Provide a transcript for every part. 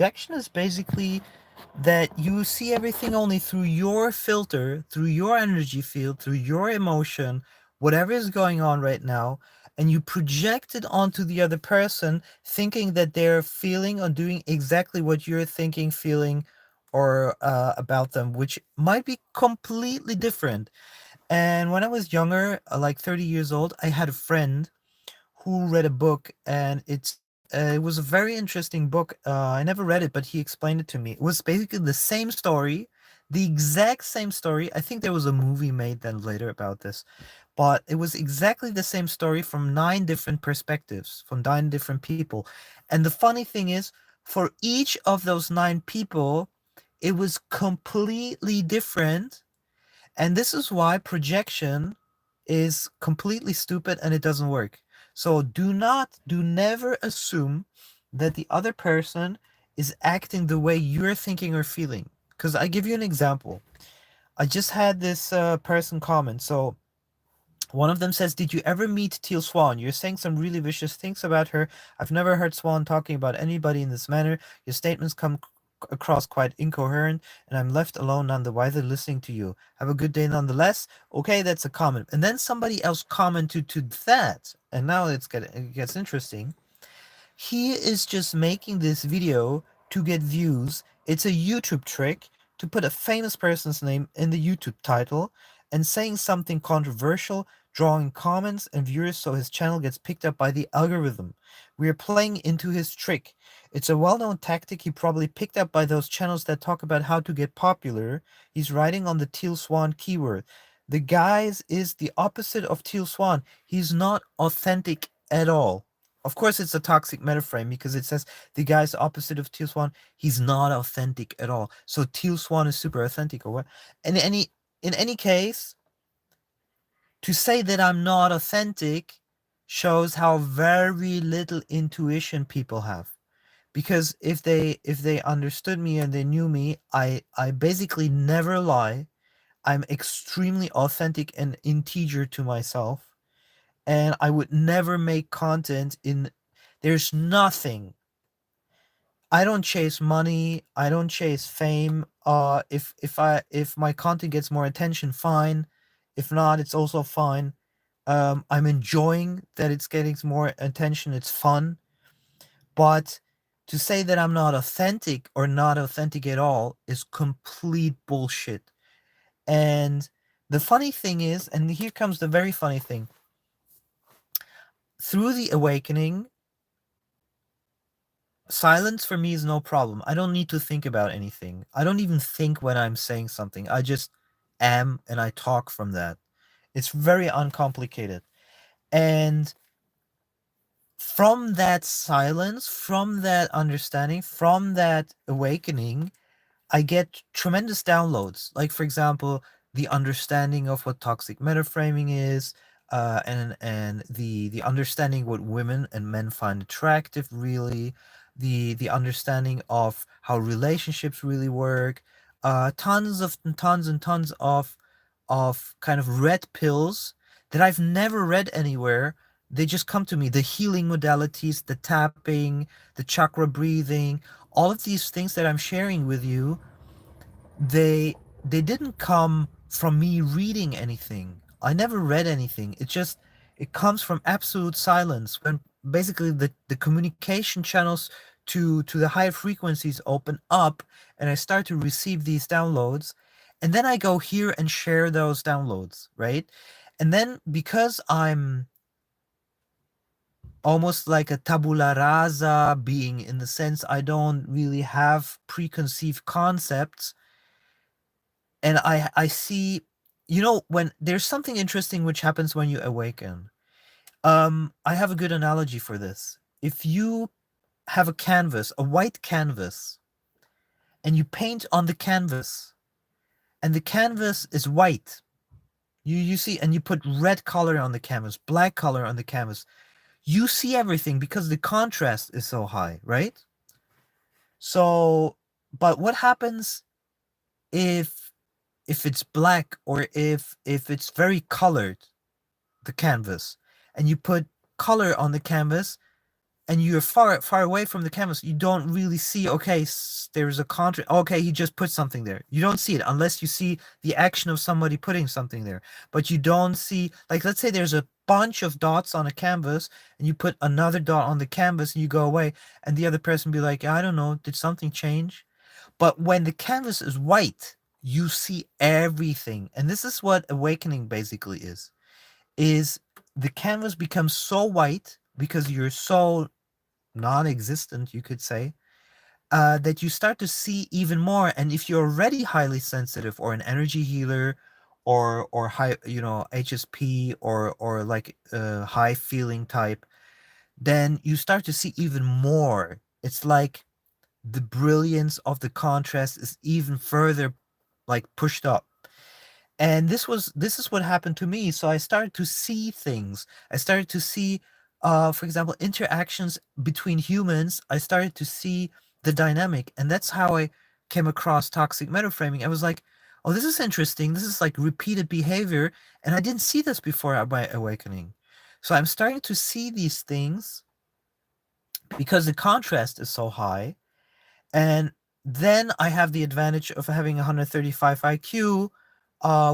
Projection is basically that you see everything only through your filter, through your energy field, through your emotion, whatever is going on right now, and you project it onto the other person, thinking that they're feeling or doing exactly what you're thinking, feeling, or about them, which might be completely different. And when I was younger, like 30 years old, I had a friend who read a book, and it was a very interesting book. I never read it, but he explained it to me. It was basically the same story, the exact same story. I think there was a movie made then later about this, but it was exactly the same story from nine different perspectives, from nine different people. And the funny thing is, for each of those nine people, it was completely different, and this is why projection is completely stupid and it doesn't work. So do never assume that the other person is acting the way you're thinking or feeling. Because I give you an example. I just had this person comment. So one of them says, "Did you ever meet Teal Swan? You're saying some really vicious things about her. I've never heard Swan talking about anybody in this manner. Your statements come across quite incoherent, and I'm left alone none the wiser listening to you. Have a good day nonetheless." Okay, that's a comment. And then somebody else commented to that, and now it gets interesting. He is just making this video to get views. It's a YouTube trick to put a famous person's name in the YouTube title and saying something controversial, drawing comments and viewers so his channel gets picked up by the algorithm. We are playing into his trick. It's a well known tactic he probably picked up by those channels that talk about how to get popular. He's riding on the Teal Swan keyword. The guys is the opposite of Teal Swan. He's not authentic at all. Of course, it's a toxic metaframe because it says the guy's opposite of Teal Swan. He's not authentic at all. So Teal Swan is super authentic, or what? And in any case, to say that I'm not authentic shows how very little intuition people have. Because if they understood me and they knew me, I basically never lie. I'm extremely authentic and integer to myself, and I would never make content in there's nothing. I don't chase money, I don't chase fame. If my content gets more attention, fine. If not, it's also fine. I'm enjoying that it's getting more attention, it's fun. But to say that I'm not authentic or not authentic at all is complete bullshit. And the funny thing is, and here comes the very funny thing, through the awakening, silence for me is no problem. I don't need to think about anything. I don't even think when I'm saying something. I just am and I talk from that. It's very uncomplicated. And from that silence, from that understanding, from that awakening, I get tremendous downloads. Like, for example, the understanding of what toxic metaframing is, and the understanding what women and men find attractive, really, the understanding of how relationships really work, tons of tons and tons of kind of red pills that I've never read anywhere. They just come to me. The healing modalities, the tapping, the chakra breathing, all of these things that I'm sharing with you, they didn't come from me reading anything. I never read anything. It comes from absolute silence when basically the communication channels to the higher frequencies open up, and I start to receive these downloads, and then I go here and share those downloads, right? And then because I'm almost like a tabula rasa being, in the sense I don't really have preconceived concepts, and I see, when there's something interesting which happens when you awaken. I have a good analogy for this. If you have a canvas, a white canvas, and you paint on the canvas, and the canvas is white, you see, and you put red color on the canvas, black color on the canvas, you see everything because the contrast is so high, right? So, but what happens if it's black, or if it's very colored, the canvas, and you put color on the canvas, and you're far away from the canvas, you don't really see, okay, there's a contrast, okay, he just put something there. You don't see it unless you see the action of somebody putting something there. But you don't see, like, let's say there's a bunch of dots on a canvas, and you put another dot on the canvas and you go away, and the other person be like, I don't know, did something change? But when the canvas is white, you see everything. And this is what awakening basically is the canvas becomes so white because you're so non-existent, you could say, that you start to see even more. And if you're already highly sensitive, or an energy healer, or high, HSP, or like high feeling type, then you start to see even more. It's like the brilliance of the contrast is even further, like, pushed up. And this is what happened to me. So I started to see things. I started to see, for example, interactions between humans. I started to see the dynamic, and that's how I came across toxic metaframing. I was like, oh, this is interesting. This is like repeated behavior, and I didn't see this before at my awakening. So I'm starting to see these things because the contrast is so high. And then I have the advantage of having 135 IQ,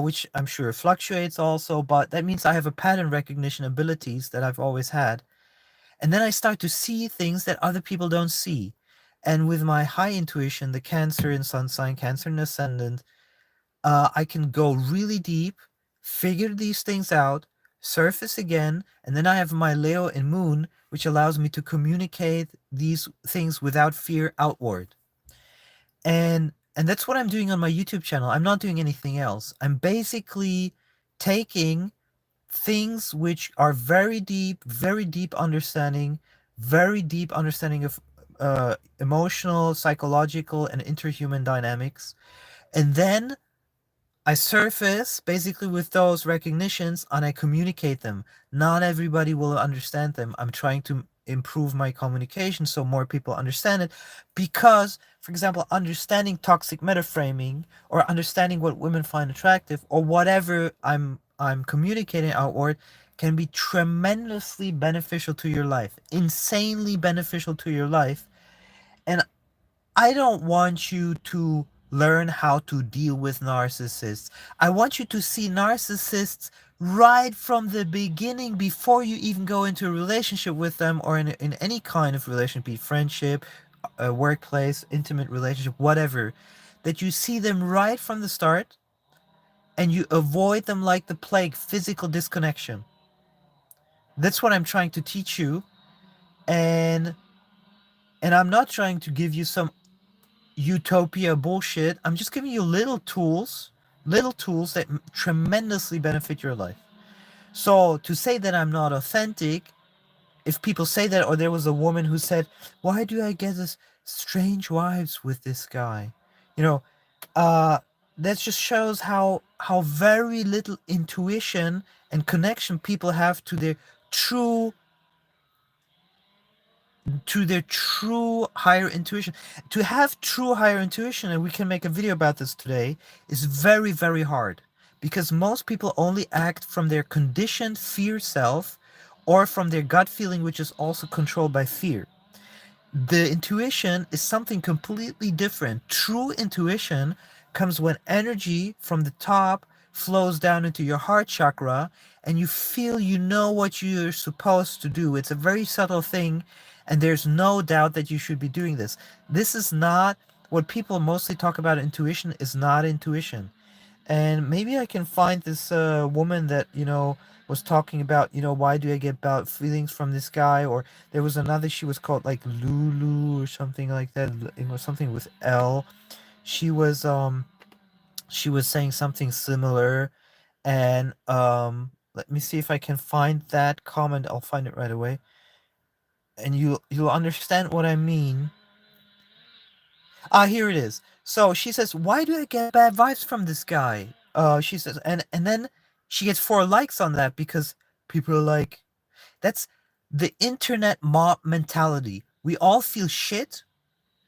which I'm sure fluctuates also, but that means I have a pattern recognition abilities that I've always had. And then I start to see things that other people don't see. And with my high intuition, the Cancer in sun sign, Cancer in ascendant, I can go really deep, figure these things out, surface again, and then I have my Leo in moon, which allows me to communicate these things without fear outward. And that's what I'm doing on my YouTube channel. I'm not doing anything else. I'm basically taking things which are very deep understanding of emotional, psychological, and interhuman dynamics, and then I surface basically with those recognitions and I communicate them. Not everybody will understand them. I'm trying to improve my communication so more people understand it. Because, for example, understanding toxic metaframing, or understanding what women find attractive, or whatever I'm communicating outward, can be tremendously beneficial to your life. Insanely beneficial to your life. And I don't want you to learn how to deal with narcissists. I want you to see narcissists right from the beginning before you even go into a relationship with them, or in any kind of relationship, be it friendship, a workplace, intimate relationship, whatever. That you see them right from the start and you avoid them like the plague, physical disconnection. That's what I'm trying to teach you. And I'm not trying to give you some utopia bullshit. I'm just giving you little tools that tremendously benefit your life. So to say that I'm not authentic, if people say that, or there was a woman who said, "Why do I get this strange vibes with this guy?" You know, uh, that just shows how very little intuition and connection people have true to their true higher intuition. To have true higher intuition, and we can make a video about this today, is very, very hard, because most people only act from their conditioned fear self, or from their gut feeling, which is also controlled by fear. The intuition is something completely different. True intuition comes when energy from the top flows down into your heart chakra, and you feel you know what you're supposed to do. It's a very subtle thing, and there's no doubt that you should be doing this. This is not what people mostly talk about. Intuition is not intuition. And maybe I can find this woman that was talking about, why do I get about feelings from this guy? Or there was another, she was called like Lulu or something like that. It was something with L. She was saying something similar. And let me see if I can find that comment. I'll find it right away, and you'll understand what I mean. Ah, here it is. So she says, "Why do I get bad vibes from this guy?" She says, and then she gets 4 likes on that, because people are like, "That's the internet mob mentality. We all feel shit,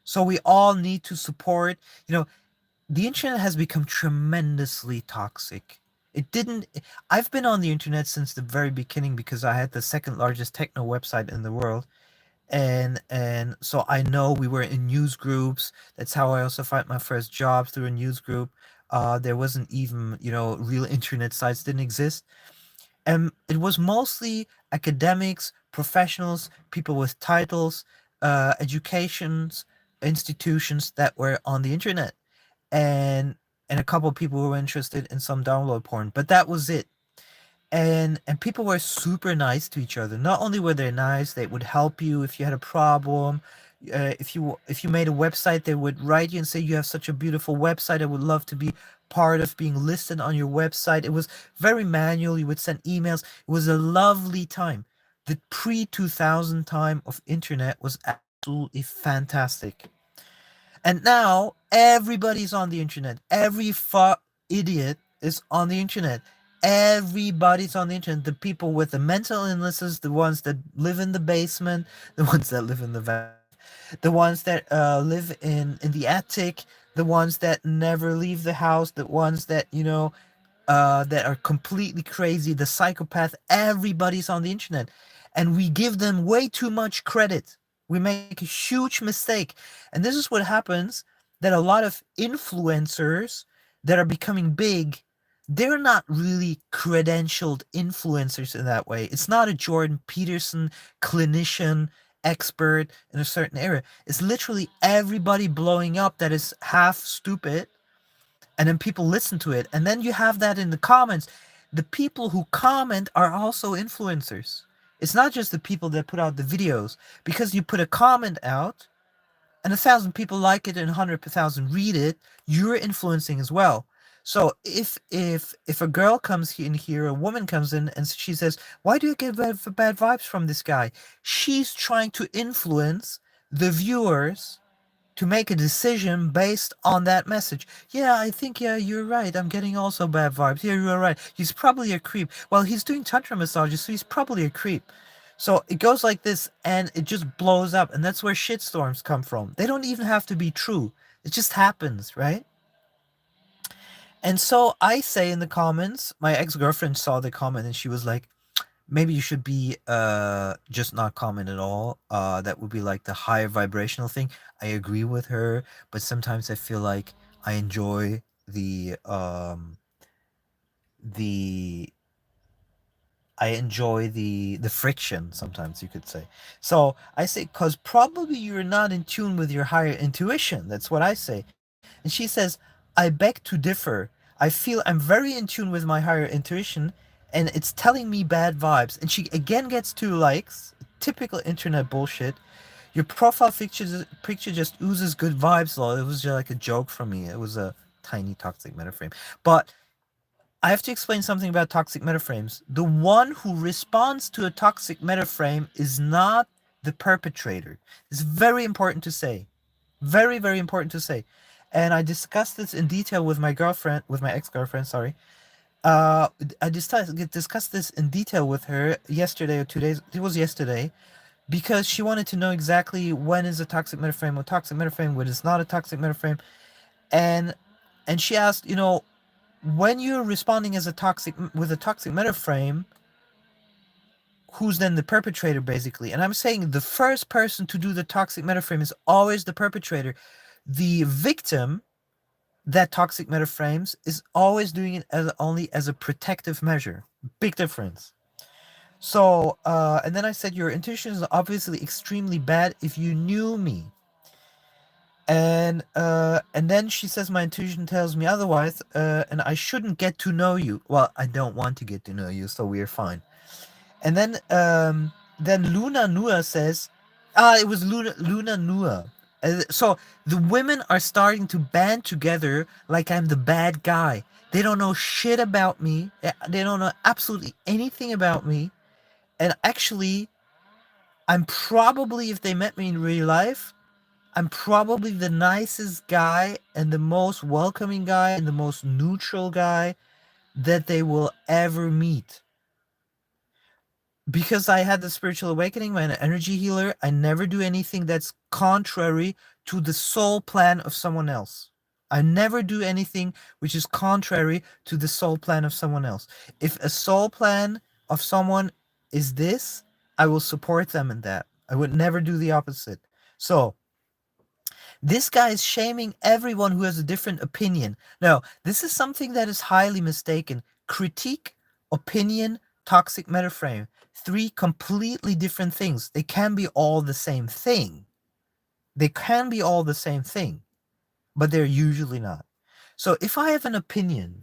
so we all need to support." The internet has become tremendously toxic. It didn't. I've been on the internet since the very beginning because I had the second largest techno website in the world, and so I know we were in news groups. That's how I also found my first job, through a news group. There wasn't even, real internet sites didn't exist, and it was mostly academics, professionals, people with titles, educations, institutions that were on the internet, and and a couple of people who were interested in some download porn, but that was it. And people were super nice to each other. Not only were they nice, they would help you if you had a problem. If you made a website, they would write you and say, you have such a beautiful website, I would love to be part of being listed on your website. It was very manual. You would send emails. It was a lovely time. The pre 2000 time of internet was absolutely fantastic. And now everybody's on the internet. Every idiot is on the internet. Everybody's on the internet. The people with the mental illnesses, the ones that live in the basement, the ones that live in the van, the ones that live in the attic, the ones that never leave the house, the ones that that are completely crazy, the psychopath. Everybody's on the internet, and we give them way too much credit. We make a huge mistake, and this is what happens. That a lot of influencers that are becoming big, they're not really credentialed influencers in that way. It's not a Jordan Peterson clinician expert in a certain area. It's literally everybody blowing up that is half stupid, and then people listen to it, and then you have that in the comments. The people who comment are also influencers. It's not just the people that put out the videos, because you put a comment out and 1,000 people like it and 100,000 read it, you're influencing as well. So if a girl comes in here, a woman comes in and she says, "Why do you get bad vibes from this guy?" She's trying to influence the viewers to make a decision based on that message. Yeah, I think, yeah, you're right. I'm getting also bad vibes. Yeah, you're right. He's probably a creep. Well, he's doing tantra massages, so he's probably a creep. So it goes like this, and it just blows up, and that's where shitstorms come from. They don't even have to be true. It just happens, right? And so I say in the comments, my ex-girlfriend saw the comment and she was like, maybe you should be just not comment at all. That would be like the higher vibrational thing. I agree with her, but sometimes I feel like I enjoy the the friction, sometimes you could say. So I say, because probably you're not in tune with your higher intuition. That's what I say. And she says, I beg to differ. I feel I'm very in tune with my higher intuition, and it's telling me bad vibes. And she again gets 2 likes. Typical internet bullshit. Your profile picture just oozes good vibes, lol. It was just like a joke from me. It was a tiny toxic metaframe. But I have to explain something about toxic metaframes. The one who responds to a toxic metaframe is not the perpetrator. It's very important to say. Very, very important to say. And I discussed this in detail with my girlfriend, with my ex-girlfriend, sorry. I discussed this in detail with her yesterday or 2 days. It was yesterday, because she wanted to know exactly when is a toxic metaframe, a toxic metaframe, when it's not a toxic metaframe. And and she asked, when you're responding as a toxic with a toxic metaframe, who's then the perpetrator, basically? And I'm saying the first person to do the toxic metaframe is always the perpetrator. The victim that toxic metaframes is always doing it as only as a protective measure. Big difference. So and then I said, your intuition is obviously extremely bad. If you knew me, and then she says, my intuition tells me otherwise, and I shouldn't get to know you. Well, I don't want to get to know you, so we're fine. And then Luna Nua says, it was Luna Nua. So the women are starting to band together like I'm the bad guy. They don't know shit about me. They don't know absolutely anything about me. And actually, I'm probably, if they met me in real life, I'm probably the nicest guy and the most welcoming guy and the most neutral guy that they will ever meet. Because I had the spiritual awakening, I'm an energy healer, I never do anything that's contrary to the soul plan of someone else. I never do anything which is contrary to the soul plan of someone else. If a soul plan of someone is this, I will support them in that. I would never do the opposite. So this guy is shaming everyone who has a different opinion. No, this is something that is highly mistaken. Critique, opinion, toxic metaframe. Three completely different things. They can be all the same thing. They can be all the same thing, but they're usually not. So if I have an opinion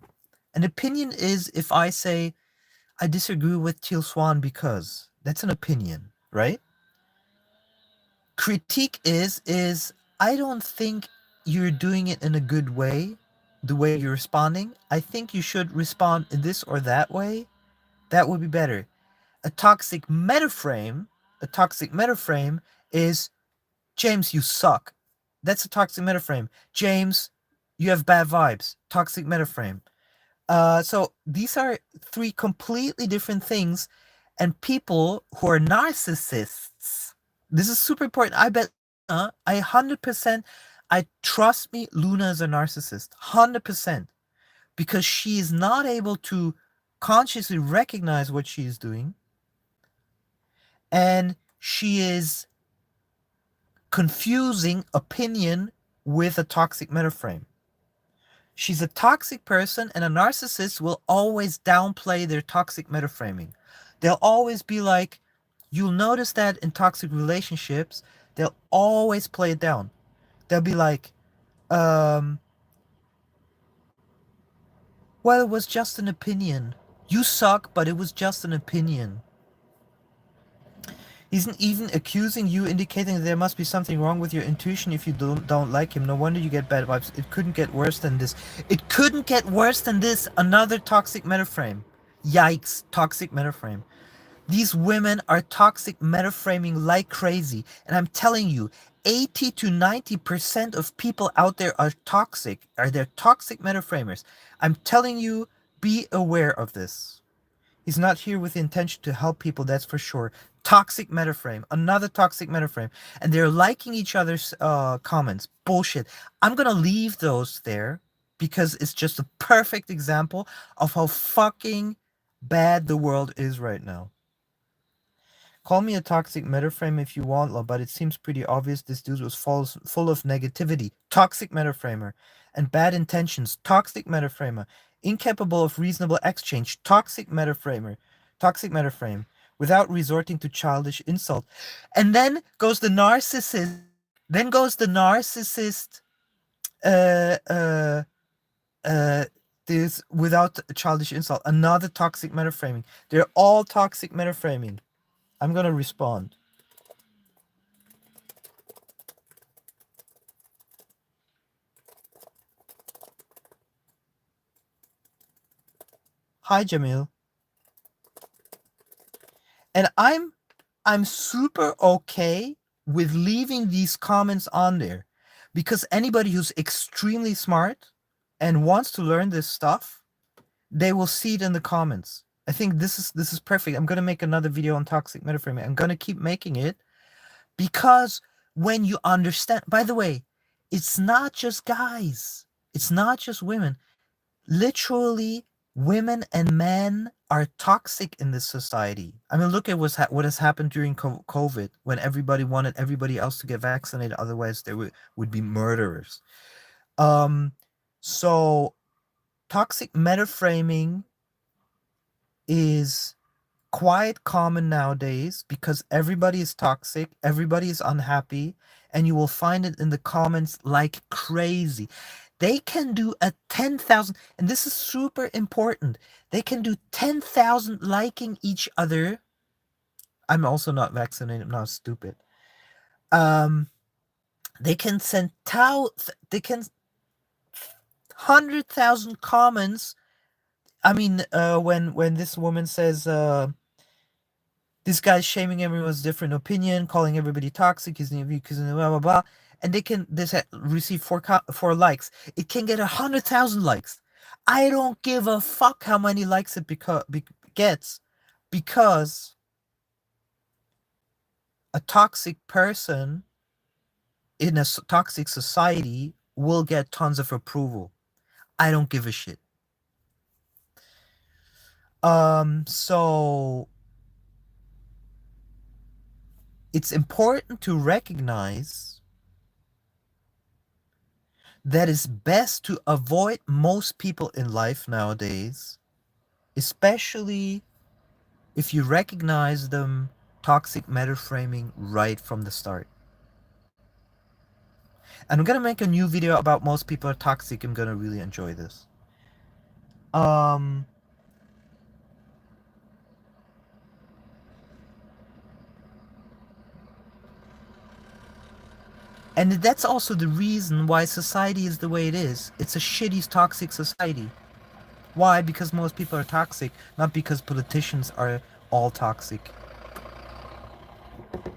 is if I say, I disagree with teal swan because that's an opinion, right? Critique is I don't think you're doing it in a good way, the way you're responding. I think you should respond in this or that way. That would be better. A toxic metaframe, a toxic metaframe is James, you suck. That's a toxic metaframe. James, you have bad vibes. Toxic metaframe. So these are three completely different things, and people who are narcissists. This is super important. I bet I 100%. I trust me. Luna is a narcissist, 100%, because she is not able to consciously recognize what she is doing, and she is confusing opinion with a toxic metaframe. She's a toxic person, and a narcissist will always downplay their toxic metaframing. They'll always be like, you'll notice that in toxic relationships, they'll always play it down. They'll be like, um, well, it was just an opinion. You suck, but it was just an opinion. He's even accusing you, indicating that there must be something wrong with your intuition if you don't like him. No wonder you get bad vibes. It couldn't get worse than this. It couldn't get worse than this. Another toxic metaframe. Yikes, toxic metaframe. These women are toxic metaframing like crazy. And I'm telling you, 80 to 90% of people out there are toxic. They're toxic metaframers. I'm telling you, be aware of this. He's not here with the intention to help people, that's for sure. Toxic metaframe, another toxic metaframe. And they're liking each other's comments. Bullshit. I'm going to leave those there because it's just a perfect example of how fucking bad the world is right now. Call me a toxic metaframe if you want, but it seems pretty obvious this dude was full of negativity. Toxic metaframer. And bad intentions. Toxic metaframer. Incapable of reasonable exchange. Toxic metaframer. Toxic metaframe. Without resorting to childish insult. And then goes the narcissist. Then goes the narcissist. This without childish insult. Another toxic metaframing. They're all toxic metaframing. I'm gonna respond. Hi, Jamil. And I'm super okay with leaving these comments on there, because anybody who's extremely smart and wants to learn this stuff, they will see it in the comments. I think this is perfect. I'm gonna make another video on toxic metaframing. I'm gonna keep making it, because when you understand, by the way, it's not just guys, it's not just women. Literally, women and men are toxic in this society. I mean, look at what has happened during COVID, when everybody wanted everybody else to get vaccinated, otherwise they would be murderers. So toxic metaframing is quite common nowadays because everybody is toxic, everybody is unhappy, and you will find it in the comments like crazy. They can do a 10,000, and this is super important. They can do 10,000 liking each other. I'm also not vaccinated, I'm not stupid. They can send they can 100,000 comments. I mean, when this woman says, this guy's shaming everyone's different opinion, calling everybody toxic, using because blah blah blah, and they can receive four likes. It can get 100,000 likes. I don't give a fuck how many likes it gets, because a toxic person in a toxic society will get tons of approval. I don't give a shit. So it's important to recognize that it's best to avoid most people in life nowadays, especially if you recognize them toxic meta framing right from the start. And I'm gonna make a new video about most people are toxic. I'm gonna really enjoy this. Um, and that's also the reason why society is the way it is. It's a shitty, toxic society. Why? Because most people are toxic, not because politicians are all toxic.